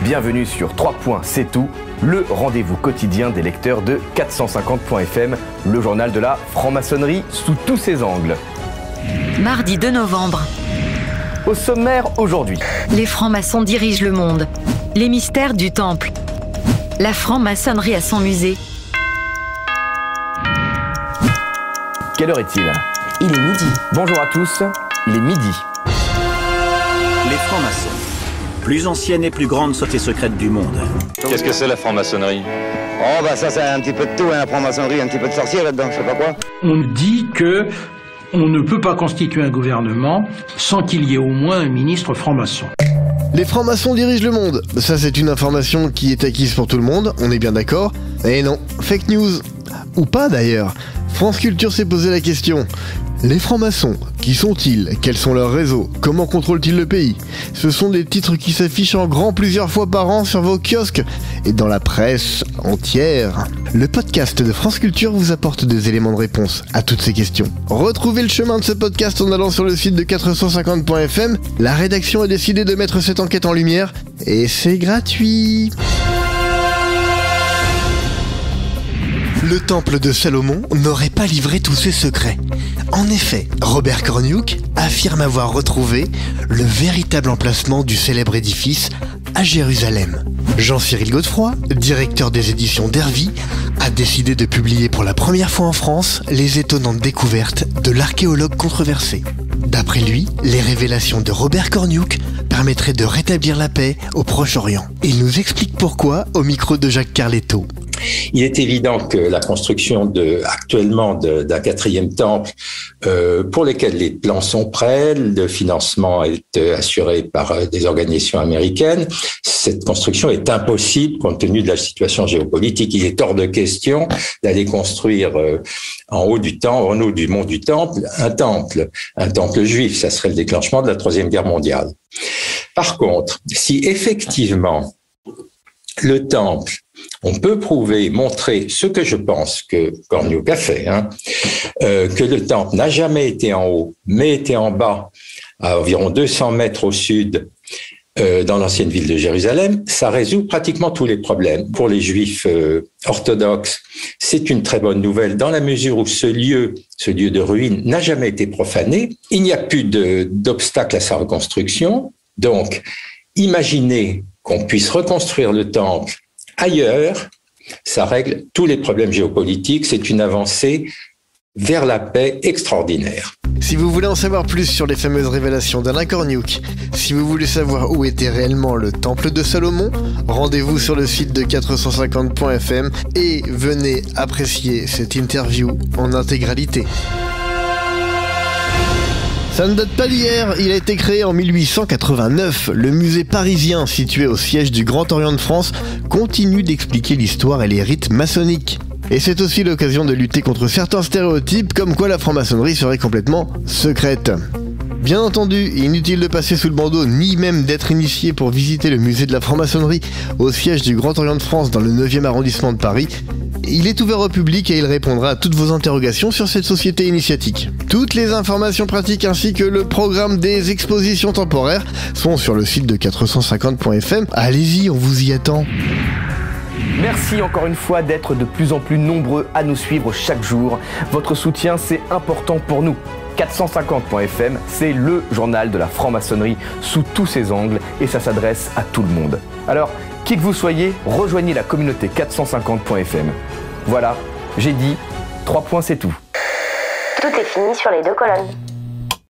bienvenue sur 3 points, c'est tout, le rendez-vous quotidien des lecteurs de 450.fm, le journal de la franc-maçonnerie sous tous ses angles. Mardi 2 novembre. Au sommaire aujourd'hui. Les francs-maçons dirigent le monde. Les mystères du temple. La franc-maçonnerie à son musée. Quelle heure est-il ? Il est midi. Bonjour à tous, il est midi. Les francs-maçons. Plus ancienne et plus grande société secrète du monde. Qu'est-ce que c'est la franc-maçonnerie ? Oh bah ça c'est un petit peu de tout, hein, la franc-maçonnerie, un petit peu de sorcier là-dedans, je sais pas quoi. On dit que on ne peut pas constituer un gouvernement sans qu'il y ait au moins un ministre franc-maçon. Les francs-maçons dirigent le monde. Ça c'est une information qui est acquise pour tout le monde, on est bien d'accord. Et non, fake news. Ou pas d'ailleurs. France Culture s'est posé la question. Les francs-maçons, qui sont-ils ? Quels sont leurs réseaux ? Comment contrôlent-ils le pays ? Ce sont des titres qui s'affichent en grand plusieurs fois par an sur vos kiosques et dans la presse entière. Le podcast de France Culture vous apporte des éléments de réponse à toutes ces questions. Retrouvez le chemin de ce podcast en allant sur le site de 450.fm. La rédaction a décidé de mettre cette enquête en lumière et c'est gratuit. Le temple de Salomon n'aurait pas livré tous ses secrets. En effet, Robert Corniouk affirme avoir retrouvé le véritable emplacement du célèbre édifice à Jérusalem. Jean-Cyril Godefroy, directeur des éditions d'Hervy, a décidé de publier pour la première fois en France les étonnantes découvertes de l'archéologue controversé. D'après lui, les révélations de Robert Corniouk permettraient de rétablir la paix au Proche-Orient. Il nous explique pourquoi au micro de Jacques Carletto. Il est évident que la construction actuellement d'un quatrième temple, pour lequel les plans sont prêts, le financement est assuré par des organisations américaines, cette construction est impossible compte tenu de la situation géopolitique. Il est hors de question d'aller construire en haut du mont du temple, un temple juif. Ça serait le déclenchement de la Troisième Guerre mondiale. Par contre, si effectivement le temple, on peut montrer ce que je pense que Corniouk a fait, que le temple n'a jamais été en haut, mais était en bas, à environ 200 mètres au sud, dans l'ancienne ville de Jérusalem, ça résout pratiquement tous les problèmes. Pour les juifs orthodoxes, c'est une très bonne nouvelle dans la mesure où ce lieu de ruine n'a jamais été profané. Il n'y a plus d'obstacle à sa reconstruction. Donc, imaginez qu'on puisse reconstruire le temple ailleurs, ça règle tous les problèmes géopolitiques. C'est une avancée vers la paix extraordinaire. Si vous voulez en savoir plus sur les fameuses révélations d'Alain Corniouk, si vous voulez savoir où était réellement le temple de Salomon, rendez-vous sur le site de 450.fm et venez apprécier cette interview en intégralité. Ça ne date pas d'hier, il a été créé en 1889. Le musée parisien, situé au siège du Grand Orient de France, continue d'expliquer l'histoire et les rites maçonniques. Et c'est aussi l'occasion de lutter contre certains stéréotypes, comme quoi la franc-maçonnerie serait complètement secrète. Bien entendu, inutile de passer sous le bandeau, ni même d'être initié pour visiter le musée de la franc-maçonnerie au siège du Grand Orient de France dans le 9e arrondissement de Paris. Il est ouvert au public et il répondra à toutes vos interrogations sur cette société initiatique. Toutes les informations pratiques ainsi que le programme des expositions temporaires sont sur le site de 450.fm. Allez-y, on vous y attend. Merci encore une fois d'être de plus en plus nombreux à nous suivre chaque jour. Votre soutien, c'est important pour nous. 450.fm, c'est le journal de la franc-maçonnerie sous tous ses angles et ça s'adresse à tout le monde. Alors, qui que vous soyez, rejoignez la communauté 450.fm. Voilà, j'ai dit, 3 points c'est tout. Tout est fini sur les 2 colonnes.